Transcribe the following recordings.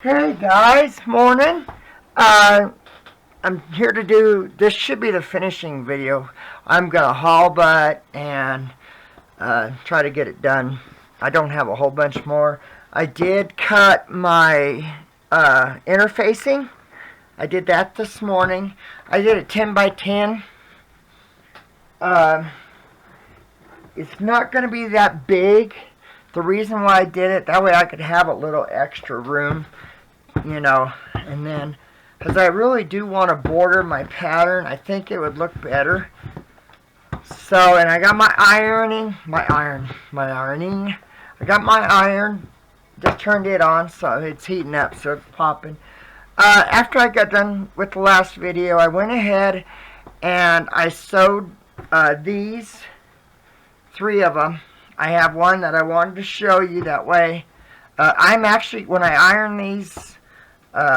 Hey guys, morning. I'm here to do, this should be the finishing video. I'm gonna haul butt and try to get it done. I don't have a whole bunch more. I did cut my interfacing. I did that this morning. I did it 10 by 10. It's not gonna be that big. The reason why I did it, that way I could have a little extra room, and then because I really do want to border my pattern. I think it would look better. So, and I got my ironing. I got my iron. Just turned it on, so it's heating up, so it's popping. After I got done with the last video, I went ahead and I sewed these, 3 of them. I have one that I wanted to show you that way. I'm actually, when I iron these,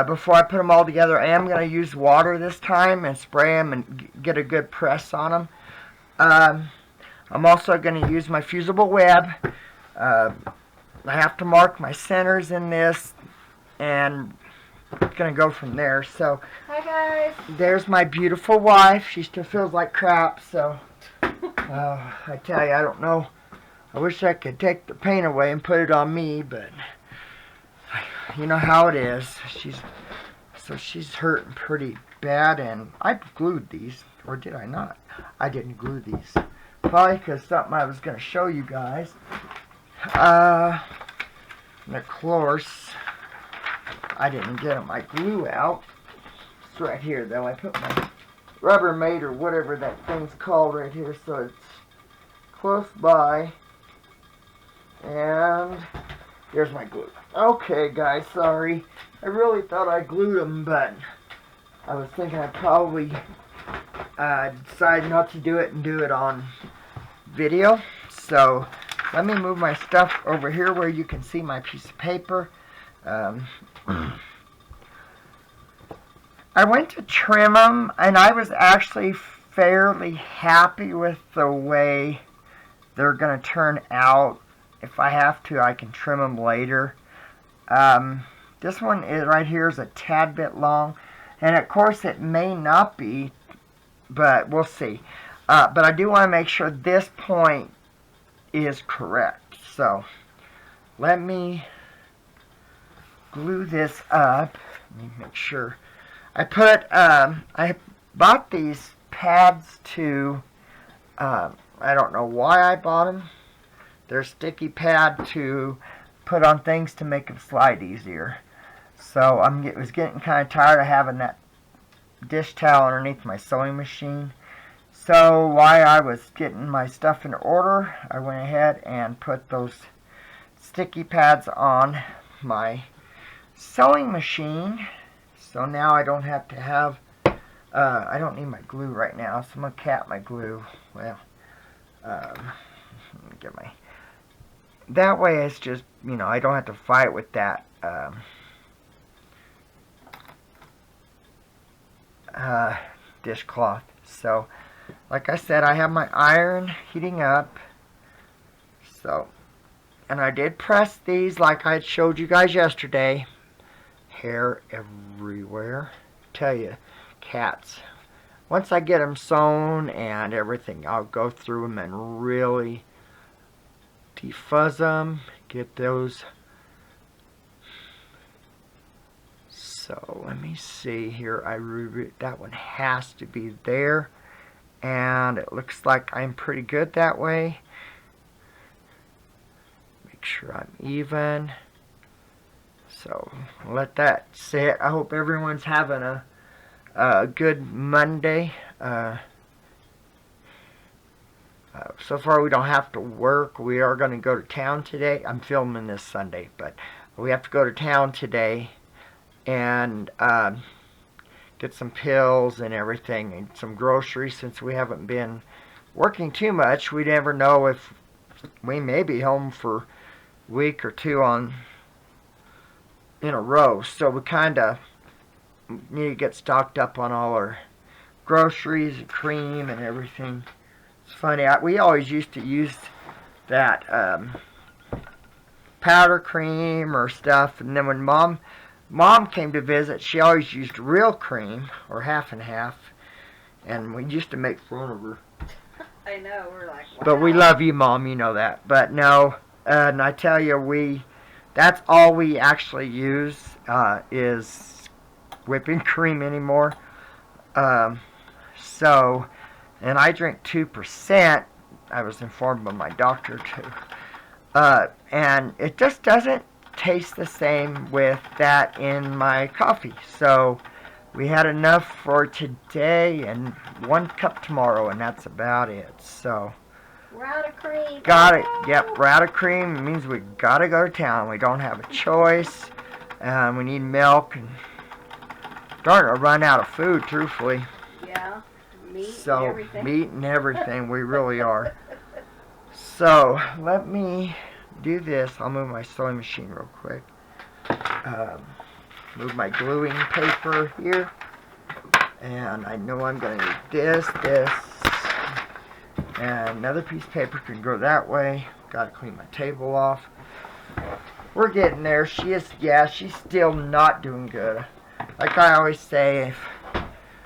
before I put them all together, I am going to use water this time and spray them and get a good press on them. I'm also going to use my fusible web. I have to mark my centers in this, and it's going to go from there. So, hi guys. There's my beautiful wife. She still feels like crap, so I tell you, I don't know. I wish I could take the paint away and put it on me, but you know how it is. She's hurting pretty bad, and I glued these, or did I not? I didn't glue these. Probably because something I was going to show you guys. And of course, I didn't get my glue out. It's right here, though. I put my Rubbermaid, or whatever that thing's called, right here, so it's close by. And here's my glue. Okay, guys, sorry. I really thought I glued them, but I was thinking I'd probably decide not to do it and do it on video. So let me move my stuff over here where you can see my piece of paper. I went to trim them, and I was actually fairly happy with the way they're going to turn out. If I have to, I can trim them later. This one is right here is a tad bit long, and of course it may not be, but we'll see. But I do want to make sure this point is correct. So let me glue this up. Let me make sure. I bought these pads to, I don't know why I bought them. They're sticky pad to put on things to make them slide easier. So I was getting kind of tired of having that dish towel underneath my sewing machine. So while I was getting my stuff in order, I went ahead and put those sticky pads on my sewing machine. So now I don't have to have, I don't need my glue right now, so I'm going to cap my glue. Well, let me get my... That way it's just, I don't have to fight with that dishcloth. So, like I said, I have my iron heating up. So, and I did press these like I showed you guys yesterday. Hair everywhere. Tell you, cats. Once I get them sewn and everything, I'll go through them and really defuzz them, get those. So let me see here. That one has to be there, and it looks like I'm pretty good that way. Make sure I'm even. So let that sit. I hope everyone's having a good Monday. So far we don't have to work. We are going to go to town today. I'm filming this Sunday, but we have to go to town today and get some pills and everything and some groceries. Since we haven't been working too much, we never know if we may be home for a week or two in a row. So we kind of need to get stocked up on all our groceries and cream and everything. It's funny, we always used to use that powder cream or stuff, and then when Mom Mom came to visit, she always used real cream, or half and half, and we used to make fun of her. I know, we're like, wow. But we love you, Mom, you know that. But no, and I tell you, that's all we actually use is whipping cream anymore. So, and I drink 2%. I was informed by my doctor too. And it just doesn't taste the same with that in my coffee. So we had enough for today and 1 cup tomorrow, and that's about it. So we're out of cream. got it. Yep, we're out of cream. It means we gotta go to town. We don't have a choice. We need milk, and starting to run out of food, truthfully. Yeah, meat So, and everything. meat and everything, we really are. So, let me do this. I'll move my sewing machine real quick. Move my gluing paper here. And I know I'm going to need this, and another piece of paper can go that way. Got to clean my table off. We're getting there. She's still not doing good. Like I always say,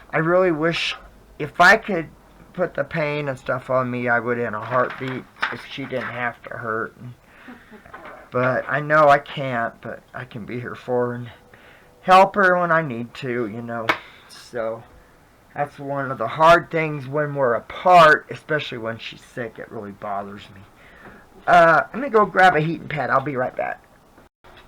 I really wish if I could put the pain and stuff on me, I would in a heartbeat if she didn't have to hurt. But I know I can't, but I can be here for her and help her when I need to, you know. So that's one of the hard things when we're apart, especially when she's sick. It really bothers me. Let me go grab a heating pad. I'll be right back.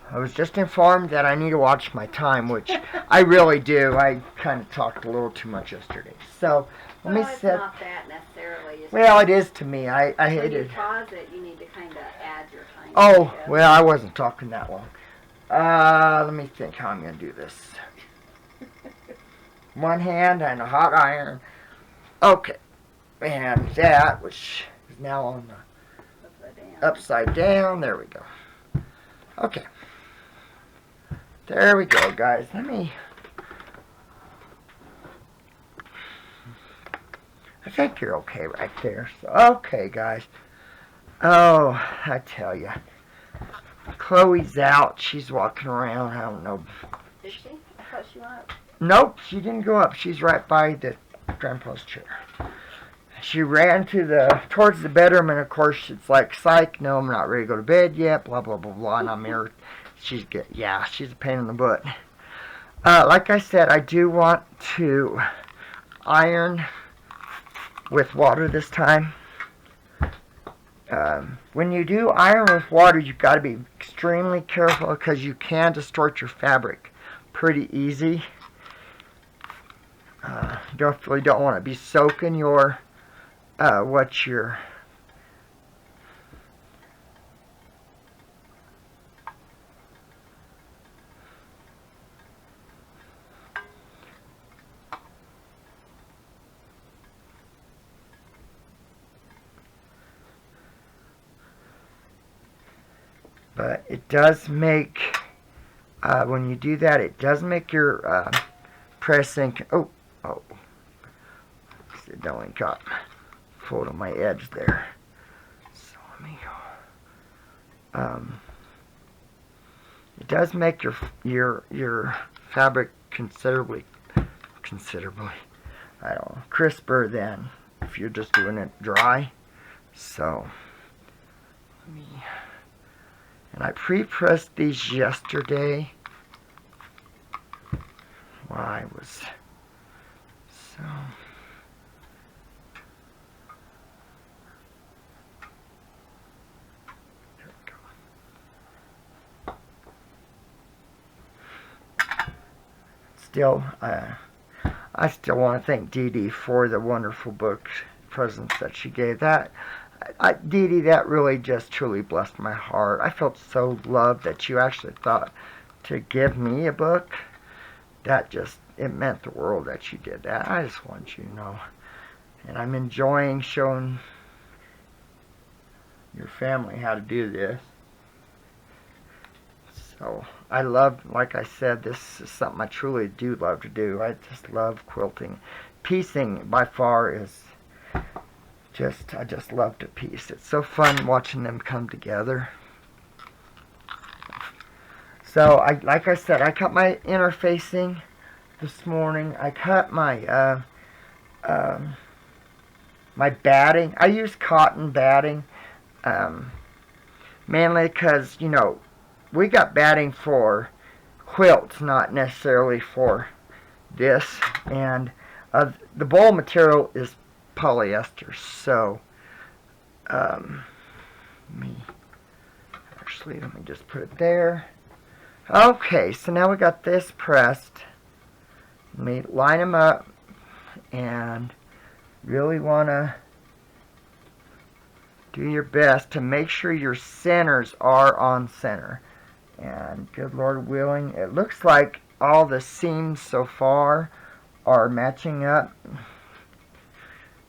I was just informed that I need to watch my time, which I really do. I kind of talked a little too much yesterday. So let me it's set. not that necessarily. Well, it is to me. I hate when you it. pause it, you need to kind of add your time. Oh, well, I wasn't talking that long. Let me think how I'm going to do this. One hand and a hot iron. Okay. And that, which is now on the upside down. There we go. Okay. There we go, guys. I think you're okay right there. So, okay, guys. Oh, I tell you. Chloe's out. She's walking around. I don't know. Is she? I thought she went up. Nope, she didn't go up. She's right by the grandpa's chair. She ran towards the bedroom, and of course it's like, psych, no, I'm not ready to go to bed yet, blah, blah, blah, blah, and I'm here. She's a pain in the butt. Like I said, I do want to iron with water this time. When you do iron with water, you've got to be extremely careful because you can distort your fabric pretty easy. Definitely don't want to be soaking your but it does make when you do that, it does make your pressing. Oh, it only got fold on my edge there. So let me go. It does make your fabric considerably, I don't know, crisper than if you're just doing it dry. So and I pre-pressed these yesterday. Why was so. Still, I still want to thank Dee Dee for the wonderful book presents that she gave. Dee Dee, that really just truly blessed my heart. I felt so loved that you actually thought to give me a book. That just, it meant the world that you did that. I just want you to know. And I'm enjoying showing your family how to do this. So, I love, like I said, this is something I truly do love to do. I just love quilting. Piecing, by far, is just, I just love to piece. It's so fun watching them come together. So, like I said, I cut my interfacing this morning. I cut my batting. I use cotton batting, um, mainly because, we got batting for quilts, not necessarily for this. And the bowl material is polyester. So, let me just put it there. Okay, so now we got this pressed. Let me line them up and really want to do your best to make sure your centers are on center. And good Lord willing, it looks like all the seams so far are matching up.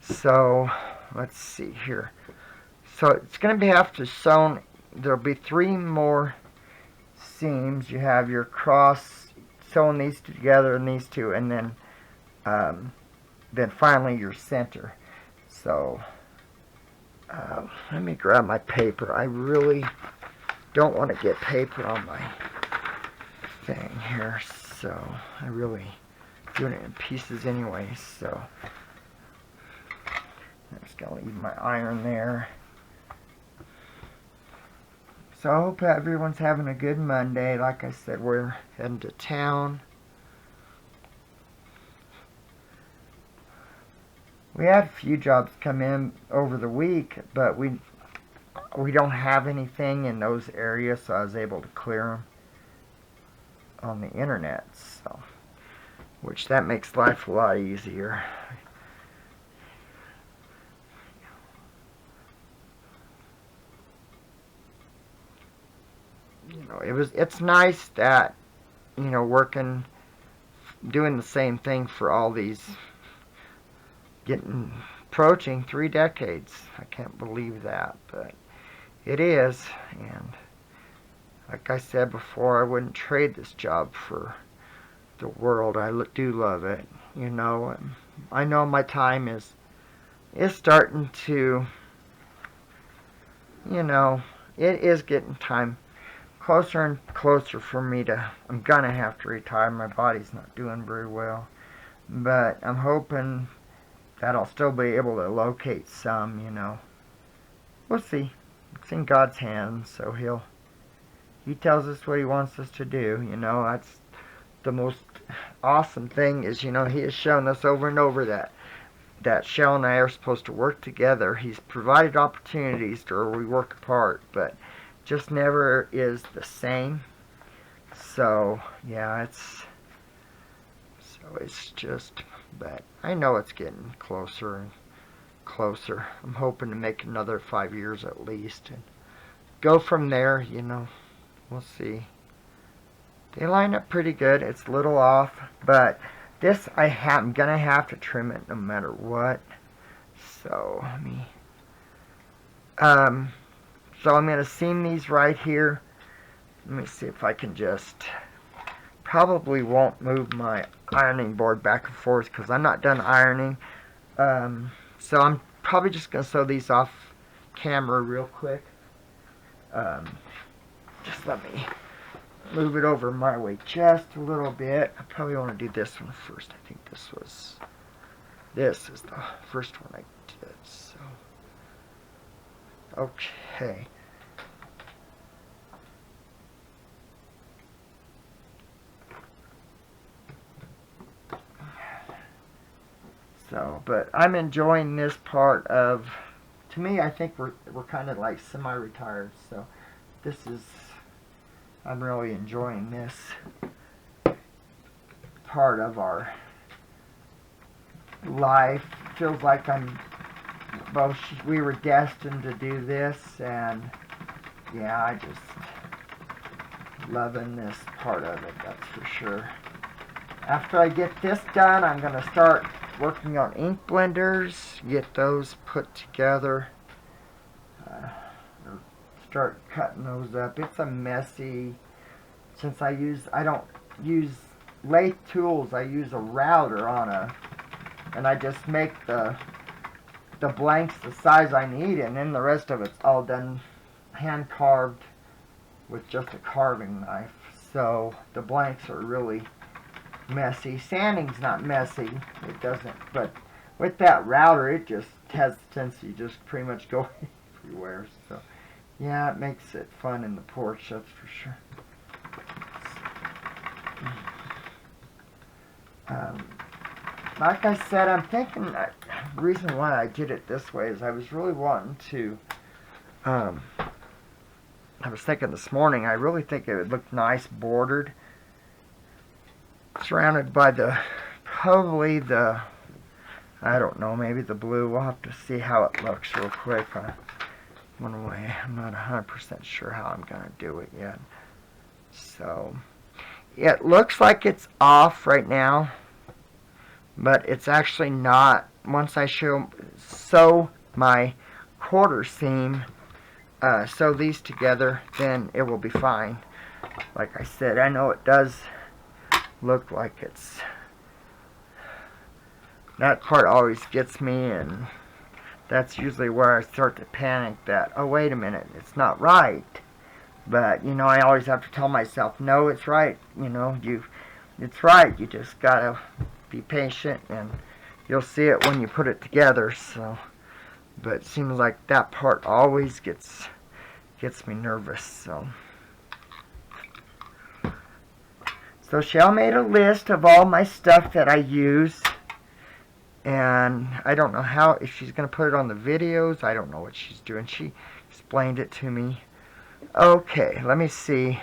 So let's see here. So it's going to have to sewn. There'll be 3 more seams. You have your cross, sewing these two together and these two, and then finally your center. So let me grab my paper. I really don't want to get paper on my thing here, so I really doing it in pieces anyway. So I'm just gonna leave my iron there. So I hope everyone's having a good Monday. Like I said, we're heading to town. We had a few jobs come in over the week, but we don't have anything in those areas, so I was able to clear them on the internet. So, which that makes life a lot easier. It's nice that, working, doing the same thing for all these, approaching 3 decades. I can't believe that, but it is. And like I said before, I wouldn't trade this job for the world. I do love it, and I know my time is starting to, it is getting time closer and closer for me I'm gonna have to retire. My body's not doing very well, but I'm hoping that I'll still be able to locate some, We'll see. It's in God's hands, so He tells us what He wants us to do, That's the most awesome thing is, He has shown us over and over that Shell and I are supposed to work together. He's provided opportunities to where we work apart, but just never is the same. So, yeah, it's just, but I know it's getting closer and closer. I'm hoping to make another 5 years at least and go from there, We'll see. They line up pretty good. It's a little off, but this I'm gonna have to trim it no matter what. So so I'm gonna seam these right here. Let me see if I can probably won't move my ironing board back and forth because I'm not done ironing. So I'm probably just gonna sew these off camera real quick. Just let me move it over my way just a little bit. I probably want to do this one first. I think this is the first one I did. So, okay. So, but I'm enjoying this part of, to me, I think we're kind of like semi-retired. So, I'm really enjoying this part of our life. Feels like we were destined to do this, and yeah, I just loving this part of it, that's for sure. After I get this done, I'm going to start working on ink blenders, get those put together, start cutting those up. It's a messy, since I don't use lathe tools, I use a router and I just make the blanks the size I need, and then the rest of it's all done hand carved with just a carving knife. So the blanks are really messy. Sanding's not messy. It doesn't, but with that router, it just has the tendency to just pretty much go everywhere. So yeah, it makes it fun in the porch, that's for sure. Like I said, I'm thinking the reason why I did it this way is I was really wanting to, I was thinking this morning, I really think it would look nice bordered, surrounded by probably the, I don't know, maybe the blue. We'll have to see how it looks real quick. One way, I'm not 100% sure how I'm going to do it yet. So, it looks like it's off right now, but it's actually not. Once I sew my quarter seam, sew these together, then it will be fine. Like I said, I know it does look like it's, that part always gets me, and that's usually where I start to panic that, oh wait a minute, it's not right. But, you know, I always have to tell myself, no, it's right. You know, it's right. You just gotta be patient, and you'll see it when you put it together. So, but it seems like that part always gets me nervous. So Shell made a list of all my stuff that I use, and I don't know if she's gonna put it on the videos. I don't know what she's doing. She explained it to me. Okay, let me see.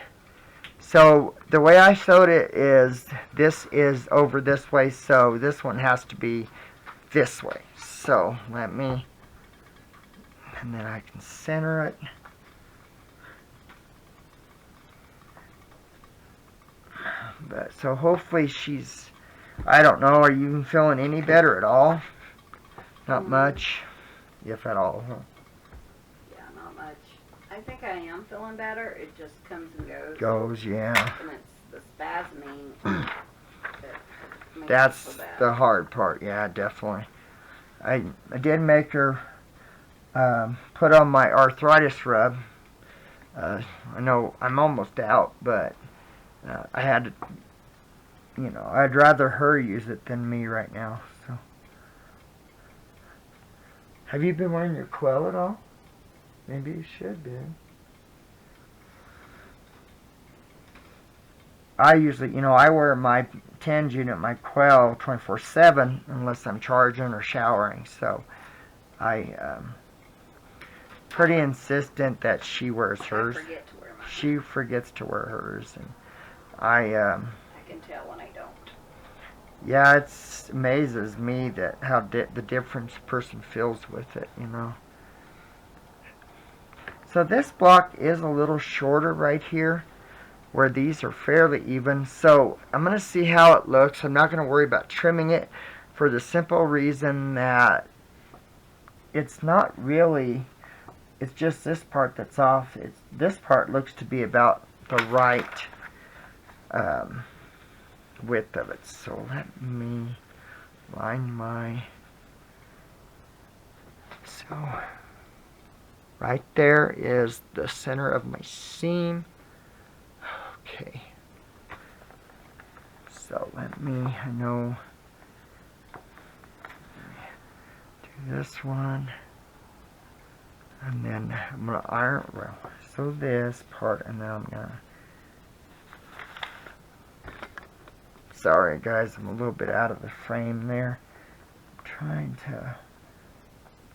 So the way I sewed it is, this is over this way, so this one has to be this way. So let me, and then I can center it. But so hopefully she's, I don't know, are you feeling any better at all? Not much, if at all, huh? I think I am feeling better. It just comes and goes. Yeah. And it's the spasming that makes That's it so bad. the hard part. Yeah, definitely. I did make her put on my arthritis rub. I know I'm almost out, but I had to, you know, I'd rather her use it than me right now. So, have you been wearing your quill at all? Maybe you should be. I usually, you know, I wear my TENS unit, my quill, 24/7 unless I'm charging or showering. So I pretty insistent that she wears hers. She forgets to wear hers, and I can tell when I don't. Yeah, it amazes me that how the difference a person feels with it, you know. So this block is a little shorter right here, where these are fairly even. So I'm going to see how it looks. I'm not going to worry about trimming it for the simple reason that it's not really, it's just this part that's off. This part looks to be about the right width of it. So let me line my, so right there is the center of my seam. Okay. So let me, I know, do this one. And then I'm going to iron, well, so this part, and then I'm going to, sorry guys, I'm a little bit out of the frame there. I'm trying to,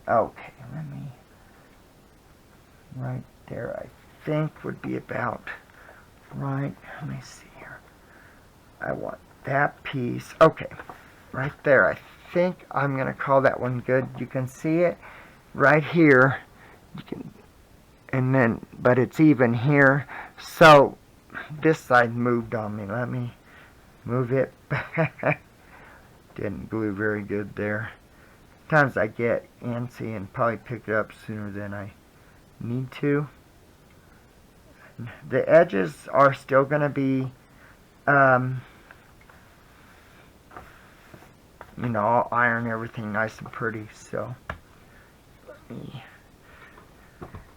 okay, let me, right there I think would be about right. Let me see here. I want that piece. Okay, right there. I think I'm going to call that one good. You can see it right here. You can, and then, but it's even here. So this side moved on me. Let me move it back. Didn't glue very good there. Sometimes I get antsy and probably pick it up sooner than I need to. The edges are still going to be, you know, I'll iron everything nice and pretty. So, let me,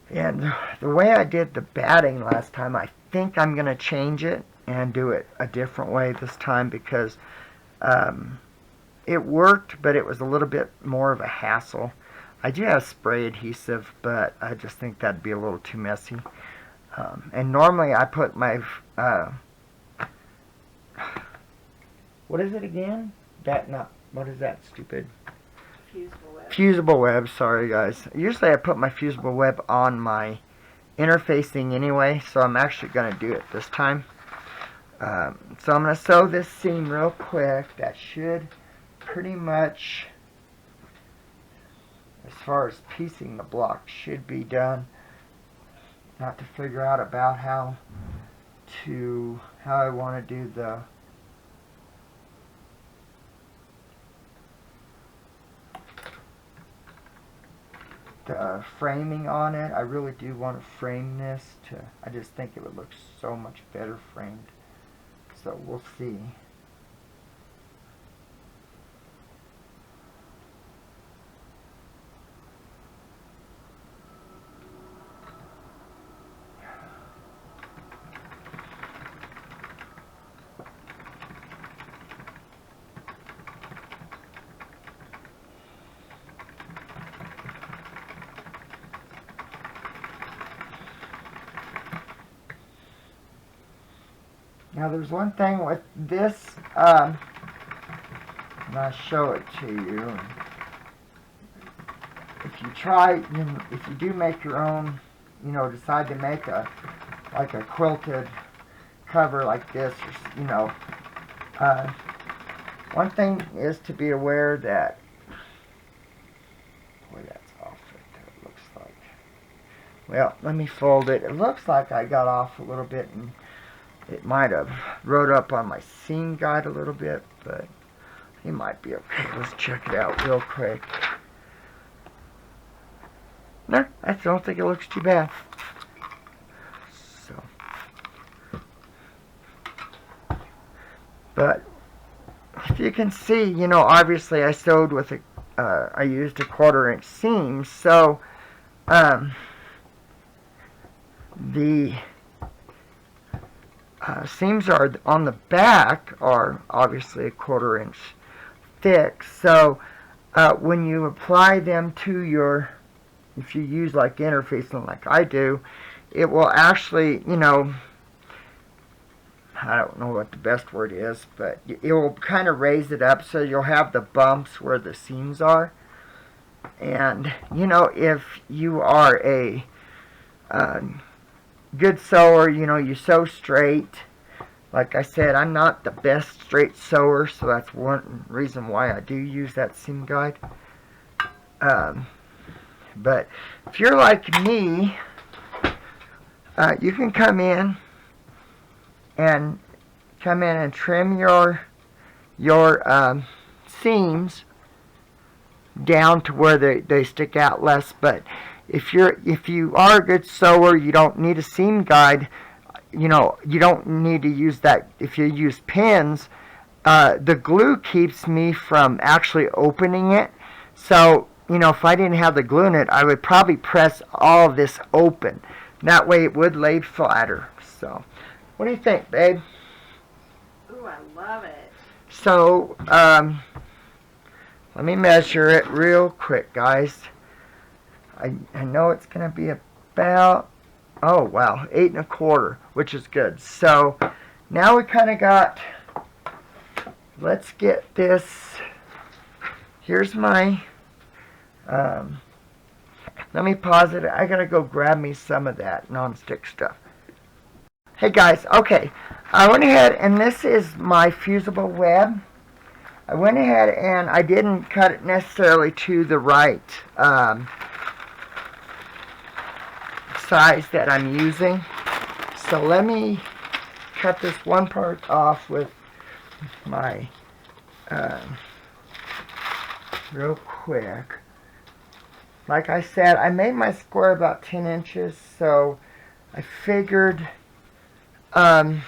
and the way I did the batting last time, I think I'm going to change it. and do it a different way this time because it worked, but it was a little bit more of a hassle. I do have spray adhesive, but I just think that'd be a little too messy. And normally I put my, what is it again? What is that, stupid? Fusible web. Fusible web, sorry guys. Usually I put my fusible web on my interfacing anyway, so I'm actually going to do it this time. So I'm going to sew this seam real quick. That should pretty much, as far as piecing the block, should be done. Have to figure out about how I want to do the framing on it. I really do want to frame this I just think it would look so much better framed. So we'll see. Now there's one thing with this, and I'll show it to you. If you try, if you do make your own, decide to make like a quilted cover like this, one thing is to be aware that, boy, that's off right there, it looks like. Well, let me fold it. It looks like I got off a little bit, and it might have wrote up on my seam guide a little bit, but it might be okay. Let's check it out real quick. No, I don't think it looks too bad. So, but if you can see, obviously I sewed with I used a 1/4 inch seam, so the seams are on the back are obviously a 1/4 inch thick, so when you apply them to your, if you use like interfacing like I do, it will actually, I don't know what the best word is, but it will kind of raise it up so you'll have the bumps where the seams are. And if you are a good sewer, you sew straight. Like I said, I'm not the best straight sewer, so that's one reason why I do use that seam guide. But if you're like me, you can come in and trim your seams down to where they stick out less. But if you are a good sewer, you don't need a seam guide. You don't need to use that. If you use pins, the glue keeps me from actually opening it. So if I didn't have the glue in it, I would probably press all of this open. That way it would lay flatter. So, what do you think, babe? Ooh, I love it. So, let me measure it real quick, guys. I know it's going to be about, oh wow, 8 1/4, which is good. So, now we kind of got, let's get this, here's my, let me pause it. I got to go grab me some of that non-stick stuff. Hey guys, okay, I went ahead, and this is my fusible web. I went ahead and I didn't cut it necessarily to the right size that I'm using. So let me cut this one part off with my, real quick. Like I said, I made my square about 10 inches, so I figured once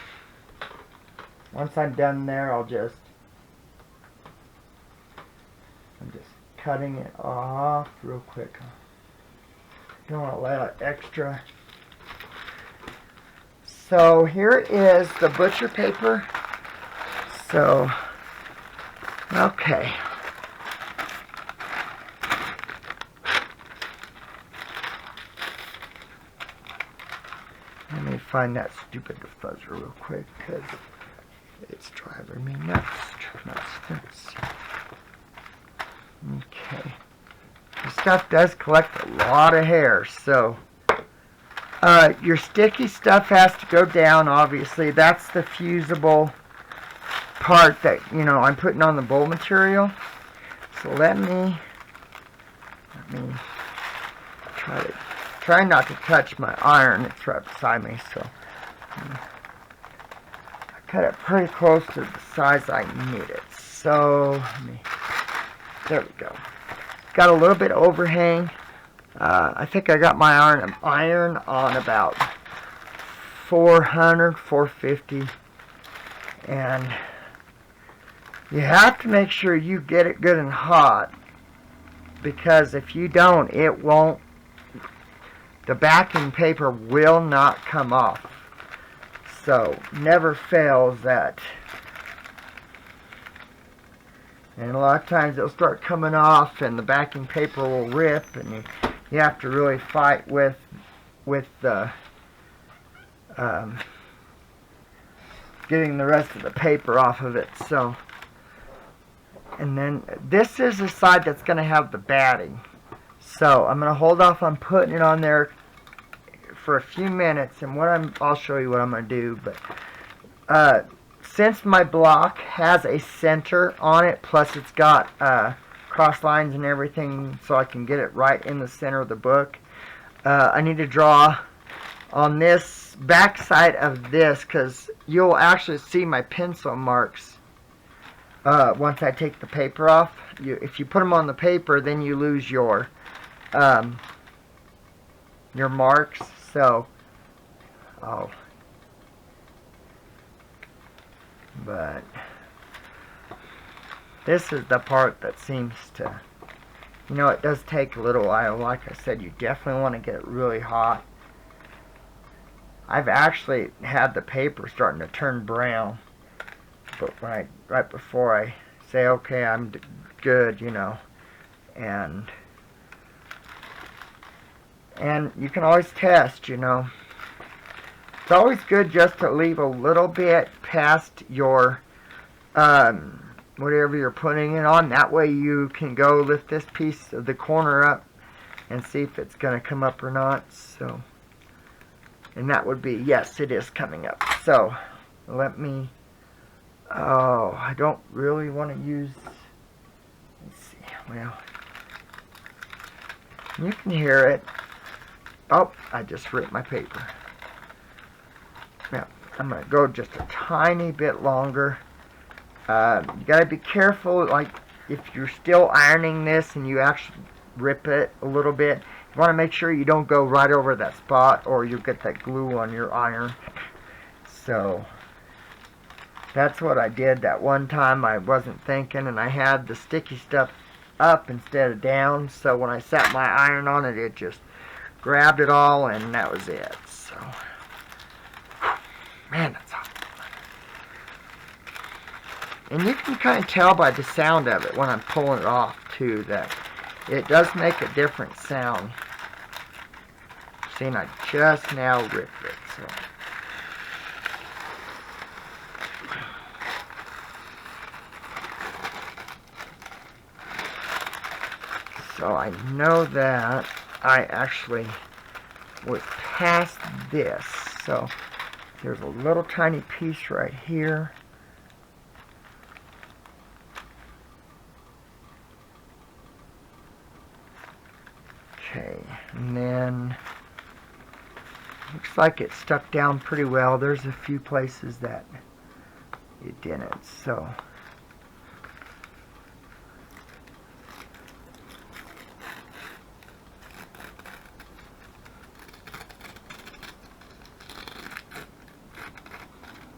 I'm done there, I'm just cutting it off real quick. Don't want to let it extra. So here is the butcher paper. So, okay. Let me find that stupid fuzzer real quick, because it's driving me nuts. Okay. This stuff does collect a lot of hair, so your sticky stuff has to go down, obviously. That's the fusible part that, I'm putting on the bowl material. So let me try not to touch my iron. It's right beside me, so I cut it pretty close to the size I need it. So there we go. Got a little bit of overhang. I think I got my iron on about 400, 450, and you have to make sure you get it good and hot, because if you don't, it won't. The backing paper will not come off. So, never fails that. And a lot of times it'll start coming off and the backing paper will rip, and you have to really fight with the getting the rest of the paper off of it. So, and then this is the side that's going to have the batting. So I'm going to hold off on putting it on there for a few minutes, and I'll show you what I'm going to do. But since my block has a center on it, plus it's got cross lines and everything, so I can get it right in the center of the book, I need to draw on this back side of this, because you'll actually see my pencil marks once I take the paper off. If you put them on the paper, then you lose your marks. So, but this is the part that seems to, it does take a little while. Like I said, you definitely want to get it really hot. I've actually had the paper starting to turn brown, but right before I say, okay, I'm good, and you can always test, It's always good just to leave a little bit past your, whatever you're putting it on. That way you can go lift this piece of the corner up and see if it's going to come up or not. So, and that would be, yes, it is coming up. So, let me, I don't really want to use, let's see, well, you can hear it. Oh, I just ripped my paper. Now, I'm going to go just a tiny bit longer. You got to be careful, like, if you're still ironing this and you actually rip it a little bit, you want to make sure you don't go right over that spot, or you'll get that glue on your iron. So, that's what I did that one time. I wasn't thinking, and I had the sticky stuff up instead of down, so when I sat my iron on it, it just grabbed it all, and that was it. So, man, that's hot. And you can kind of tell by the sound of it when I'm pulling it off, too, that it does make a different sound. See, and I just now ripped it, so I know that I actually was past this. So there's a little tiny piece right here. Okay, and then looks like it stuck down pretty well. There's a few places that it didn't, so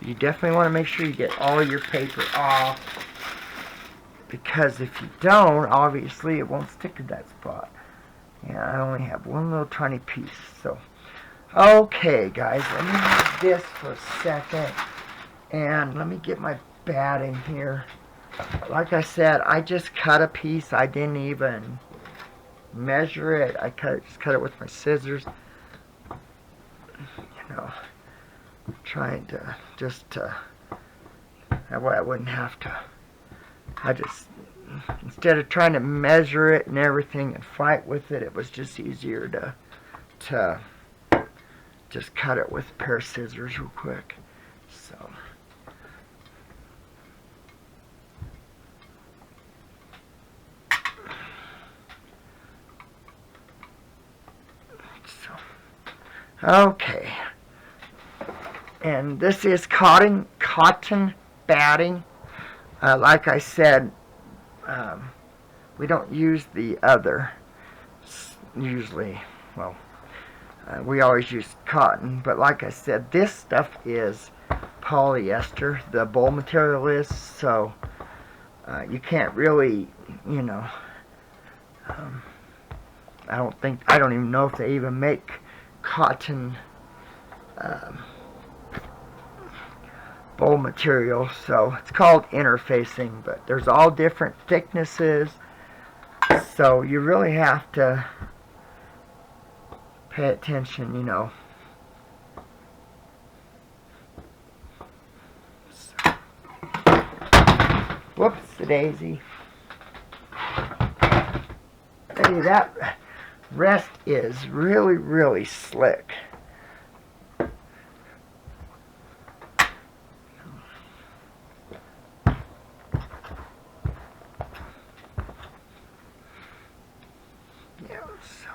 you definitely want to make sure you get all your paper off, because if you don't, obviously it won't stick to that spot. Yeah, I only have one little tiny piece, so Okay, guys, let me use this for a second, and let me get my batting here. Like I said, I just cut a piece. I didn't even measure it. I just cut it with my scissors. You know, trying to that way I wouldn't have to. I just, instead of trying to measure it and everything and fight with it, it was just easier to just cut it with a pair of scissors real quick. So. Okay, and this is cotton batting. Like I said, we don't use the other. Usually, well, we always use cotton. But like I said, this stuff is polyester. The bowl material is, so you can't really, you know. I don't even know if they even make cotton bowl material, so it's called interfacing, but there's all different thicknesses, so you really have to pay attention, you know. So, whoops, a daisy. Hey, that rest is really, really slick. Yeah, so.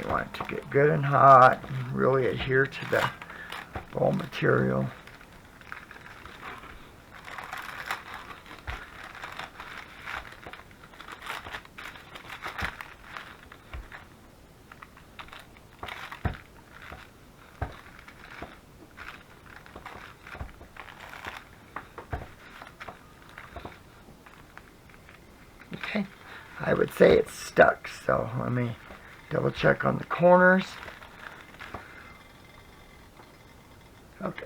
You want it to get good and hot and really adhere to the bowl material. Okay, I would say it's stuck, so let me double check on the corners. Okay,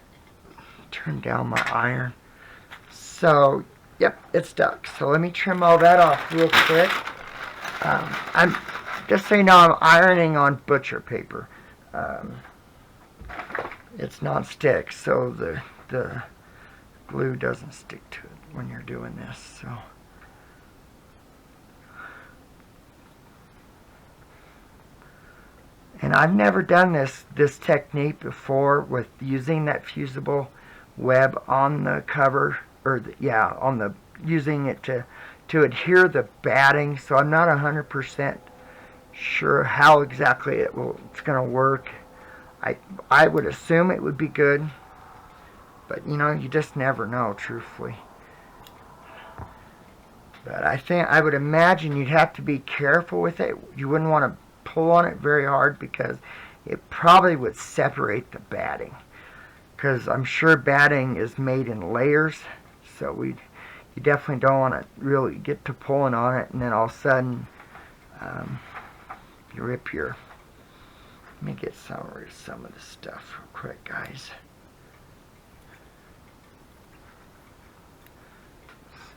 turn down my iron. So, yep, it's stuck. So let me trim all that off real quick. I'm just so you know, I'm ironing on butcher paper. It's non-stick, so the glue doesn't stick to it when you're doing this. So. And I've never done this technique before with using that fusible web on the cover, or using it to adhere the batting. So I'm not 100% sure how exactly it's going to work. I would assume it would be good, but you know, you just never know, truthfully. But I would imagine you'd have to be careful with it. You wouldn't want to pull on it very hard because it probably would separate the batting. Because I'm sure batting is made in layers, so you definitely don't want to really get to pulling on it, and then all of a sudden you rip your. Let me get some of this stuff real quick, guys.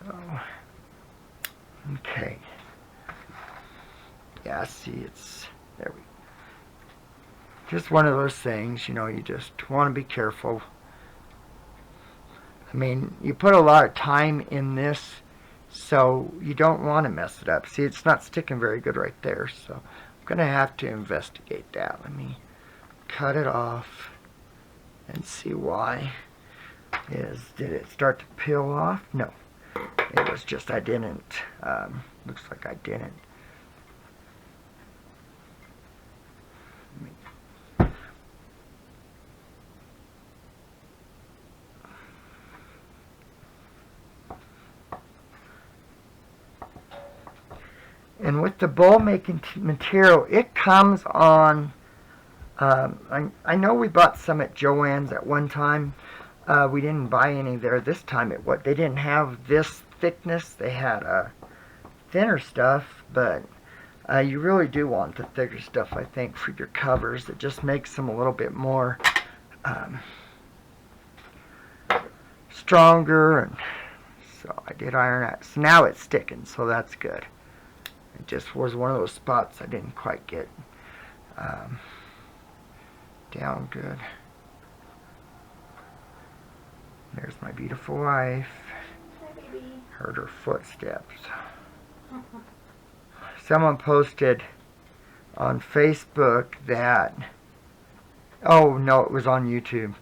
So, okay. Yeah, see, there we go. Just one of those things, you know, you just want to be careful. I mean, you put a lot of time in this, so you don't want to mess it up. See, it's not sticking very good right there, so I'm going to have to investigate that. Let me cut it off and see why. Did it start to peel off? No. It was just I didn't. Looks like I didn't. And with the bowl making material, it comes on I know we bought some at Joann's at one time. We didn't buy any there this time. They didn't have this thickness. They had thinner stuff, but you really do want the thicker stuff, I think, for your covers. It just makes them a little bit more stronger. And so I did iron it. So now it's sticking, so that's good. It just was one of those spots I didn't quite get down good. There's my beautiful wife. Hi, baby. Heard her footsteps. Someone posted on Facebook that, oh no, it was on YouTube.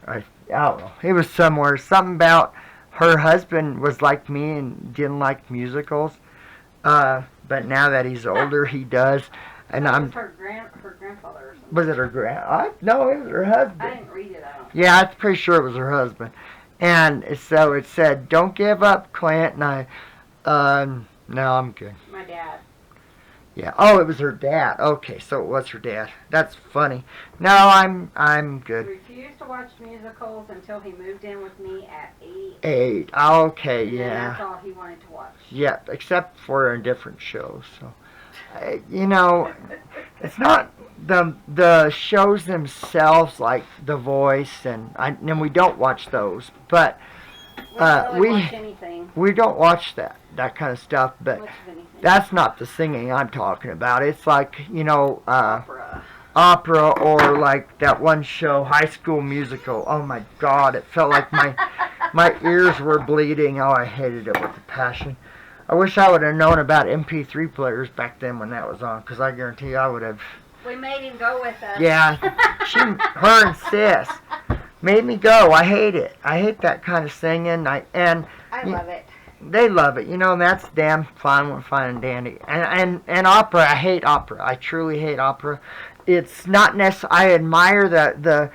I don't know. It was somewhere. Something about her husband was like me and didn't like musicals. But now that he's older, he does. And That I'm. was her grandfather or something. Was it her No, it was her husband. I didn't read it, I don't think. Yeah, I'm pretty sure it was her husband. And so it said, "Don't give up, Clint." And no, I'm good. My dad. Yeah. Oh, it was her dad. Okay, so it was her dad. That's funny. No, I'm He good. refused to watch musicals until he moved in with me at 88. 8. Okay, And then yeah. that's all he wanted to watch. Yeah, except for in different shows. So, you know, it's not the shows themselves like The Voice, and we don't watch those, but We don't really we watch anything. we don't watch that kind of stuff. But Much of anything. that's not the singing I'm talking about. It's like, you know, Opera. opera, or like that one show, High School Musical. Oh my God, it felt like my ears were bleeding. Oh, I hated it with a passion. I wish I would have known about MP3 players back then when that was on, because I guarantee I would have. We made him go with us. Yeah, her and sis made me go. I hate it. I hate that kind of singing. I love it. They love it, you know, and that's damn fine and dandy. And opera, I hate opera. I truly hate opera. It's not necessary. I admire the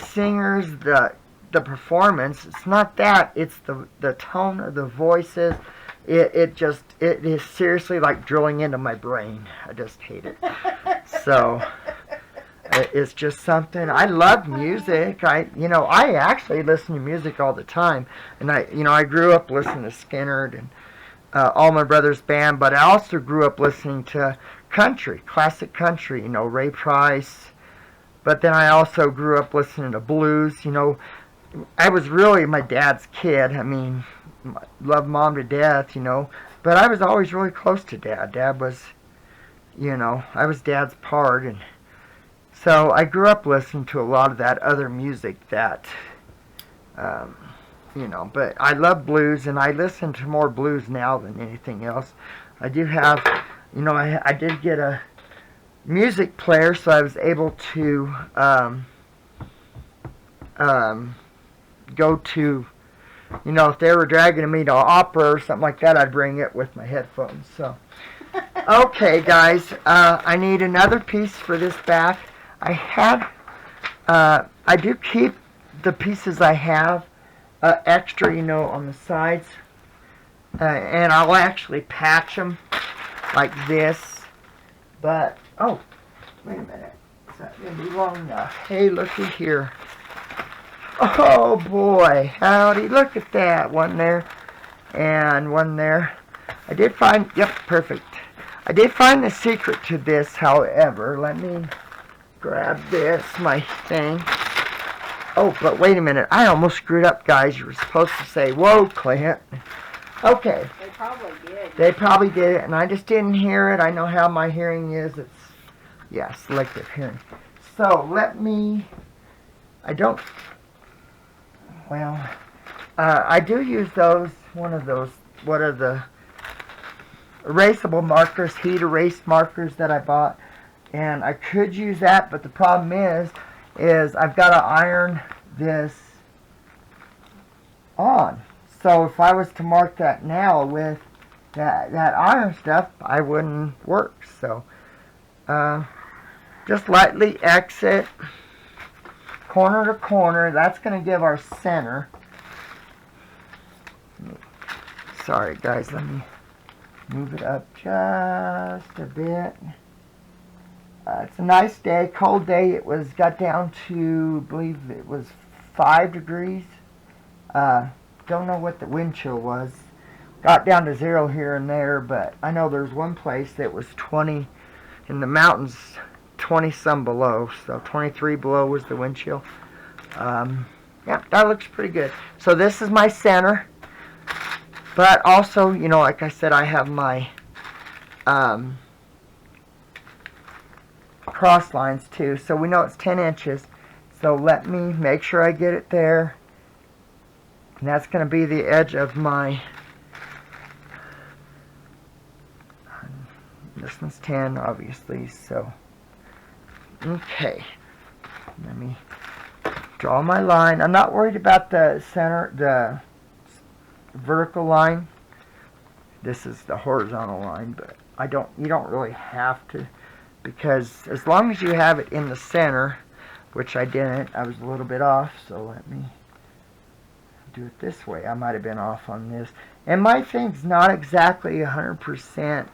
singers, the performance. It's not that. It's the tone of the voices. It is seriously like drilling into my brain. I just hate it. So it's just something. I love music. I actually listen to music all the time, and I grew up listening to Skynyrd and Allman Brothers Band, but I also grew up listening to country, classic country. Ray Price. But then I also grew up listening to blues. I was really my dad's kid. I mean, loved Mom to death. But I was always really close to Dad. Dad was, I was Dad's part, and so I grew up listening to a lot of that other music that, but I love blues, and I listen to more blues now than anything else. I do have, I did get a music player, so I was able to go to, if they were dragging me to opera or something like that, I'd bring it with my headphones. So, okay, guys, I need another piece for this back. I do keep the pieces I have extra, on the sides, and I'll actually patch them like this. But oh, wait a minute, is that gonna be long enough? Hey, looky here. Oh boy, howdy! Look at that, one there and one there. I did find, yep, perfect. I did find the secret to this, however. Let me grab this, my thing. Oh, but wait a minute. I almost screwed up, guys. You were supposed to say, "Whoa, Clint." Okay. They probably did. They probably did it, and I just didn't hear it. I know how my hearing is. It's, yeah, selective hearing. So, I do use one of those, what are the erasable markers, heat erase markers that I bought, and I could use that, but the problem is I've got to iron this on. So if I was to mark that now with that iron stuff, I wouldn't work. So just lightly exit corner to corner. That's going to give our center. Sorry guys, let me move it up just a bit. It's a nice day, cold day. It got down to, I believe it was 5 degrees. Don't know what the wind chill was. Got down to 0 here and there, but I know there's one place that was 20 in the mountains, 20 some below, so 23 below was the wind chill. Yeah, that looks pretty good. So this is my center, but also, you know, like I said, I have my cross lines too, so we know it's 10 inches. So let me make sure I get it there. And that's going to be the edge of my, this one's 10 obviously, so, okay. Let me draw my line. I'm not worried about the center, the vertical line. This is the horizontal line, but you don't really have to, because as long as you have it in the center, which I didn't, I was a little bit off, so let me do it this way. I might have been off on this. And my thing's not exactly 100%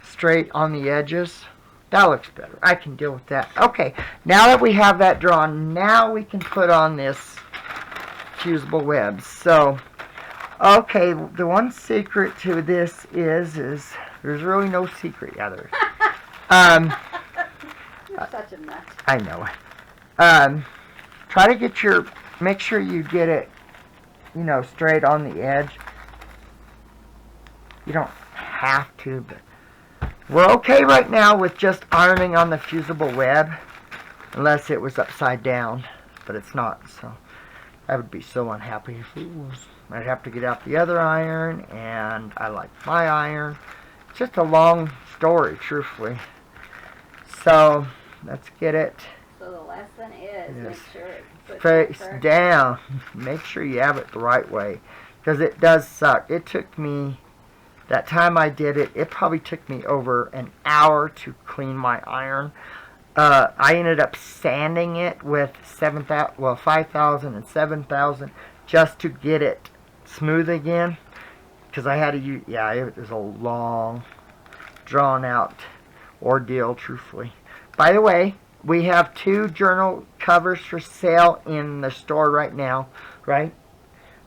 straight on the edges. That looks better. I can deal with that. Okay, now that we have that drawn, now we can put on this fusible web. So, okay, the one secret to this is there's really no secret. Yeah, there is. You're such a nut. I know. Try to get make sure you get it, you know, straight on the edge. You don't have to, but we're okay right now with just ironing on the fusible web, unless it was upside down, but it's not, so I would be so unhappy if it was. I'd have to get out the other iron, and I like my iron. It's just a long story, truthfully. So, let's get it. So the lesson is make sure it puts Face correct. down. Make sure you have it the right way, because it does suck. It took me, that time I did it, it probably took me over an hour to clean my iron. I ended up sanding it with 5,000 and 7,000 just to get it smooth again, because I had to use, yeah, it was a long, drawn out ordeal, truthfully. By the way, we have 2 journal covers for sale in the store right now, right?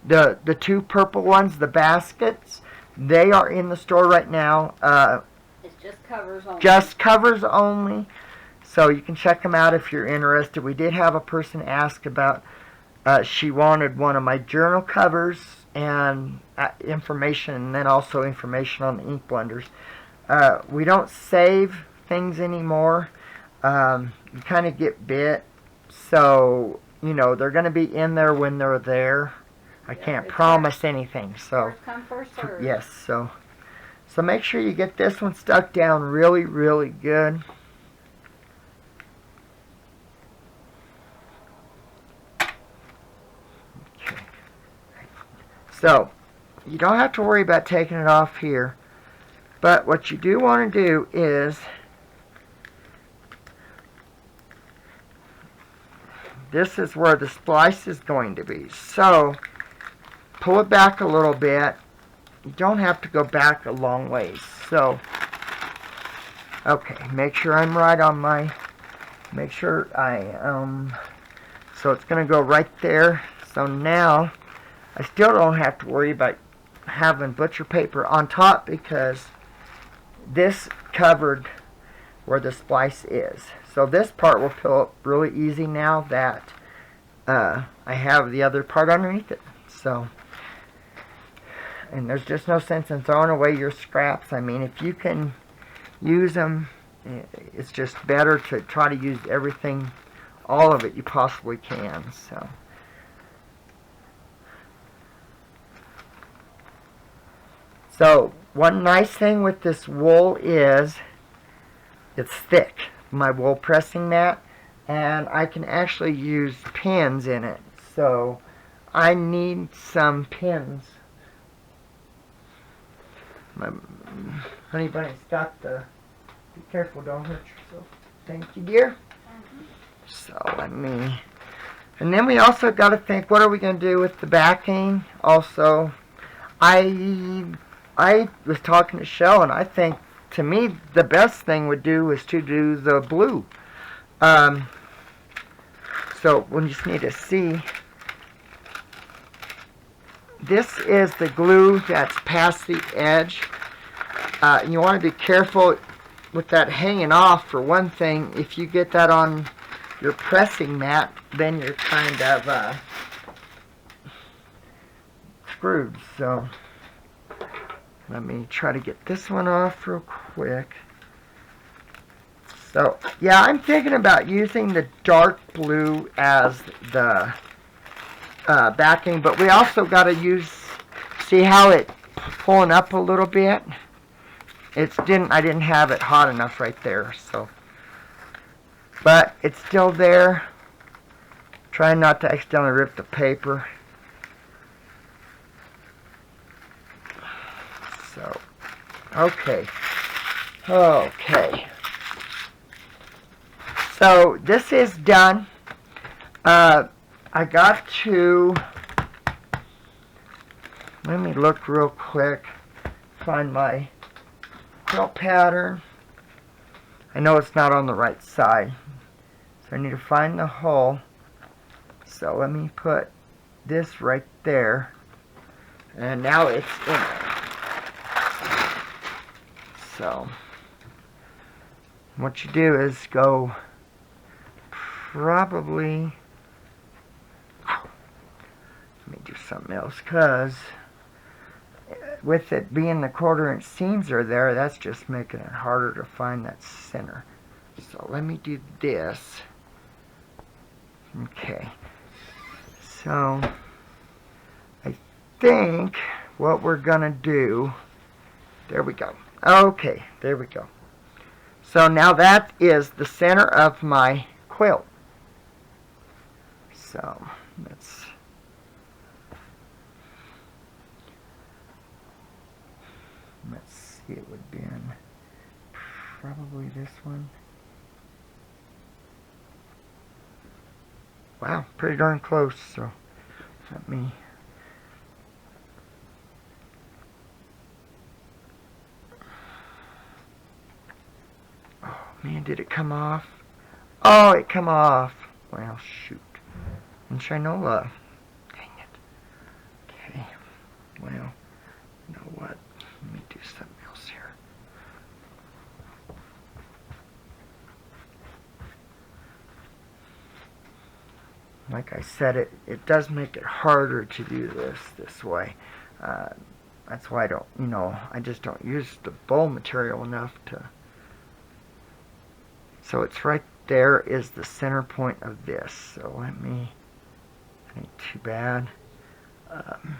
The 2 purple ones, the baskets, they are in the store right now. It's just covers only. Just covers only. So you can check them out if you're interested. We did have a person ask about, she wanted one of my journal covers and information, and then also information on the ink blenders. We don't save things anymore. You kind of get bit, so you know they're going to be in there when they're there. I can't promise anything. So First come, first serve. yes, so make sure you get this one stuck down really, really good. Okay. So you don't have to worry about taking it off here, but what you do want to do is, this is where the splice is going to be. So, pull it back a little bit. You don't have to go back a long ways. So, okay, make sure I'm right on my, make sure so it's going to go right there. So now, I still don't have to worry about having butcher paper on top, because this covered where the splice is. So this part will fill up really easy now that I have the other part underneath it. So, and there's just no sense in throwing away your scraps. I mean, if you can use them, it's just better to try to use everything, all of it you possibly can. So one nice thing with this wool is it's thick. My wool pressing mat, and I can actually use pins in it. So I need some pins. My honey bunny's got the, be careful, don't hurt yourself. Thank you, dear. So let me, and then we also got to think, what are we going to do with the backing? Also, I was talking to Shell, and I think to me, the best thing would do is to do the blue. So we just need to see. This is the glue that's past the edge. You want to be careful with that hanging off. For one thing, if you get that on your pressing mat, then you're kind of screwed. So let me try to get this one off real quick. So yeah, I'm thinking about using the dark blue as the backing, but we also got to see how it pulling up a little bit. I didn't have it hot enough right there, so, but it's still there. Trying not to accidentally rip the paper. So, okay. So this is done. I got to, let me look real quick, find my quilt pattern. I know it's not on the right side, so I need to find the hole. So let me put this right there, and now it's in there. So what you do is go probably, let me do something else, because with it being the 1/4 inch seams are there, that's just making it harder to find that center. So let me do this. Okay, so I think what we're gonna do, there we go. Okay, there we go. So now that is the center of my quilt. So let's see, it would be in probably this one. Wow, pretty darn close. So let me, oh man, did it come off? Oh, it come off. Well, shoot. And Shinola. Dang it. Okay. Well, you know what? Let me do something else here. Like I said, it does make it harder to do this way. That's why I just don't use the bowl material enough to. So it's right there is the center point of this. So let me, ain't too bad. Okay.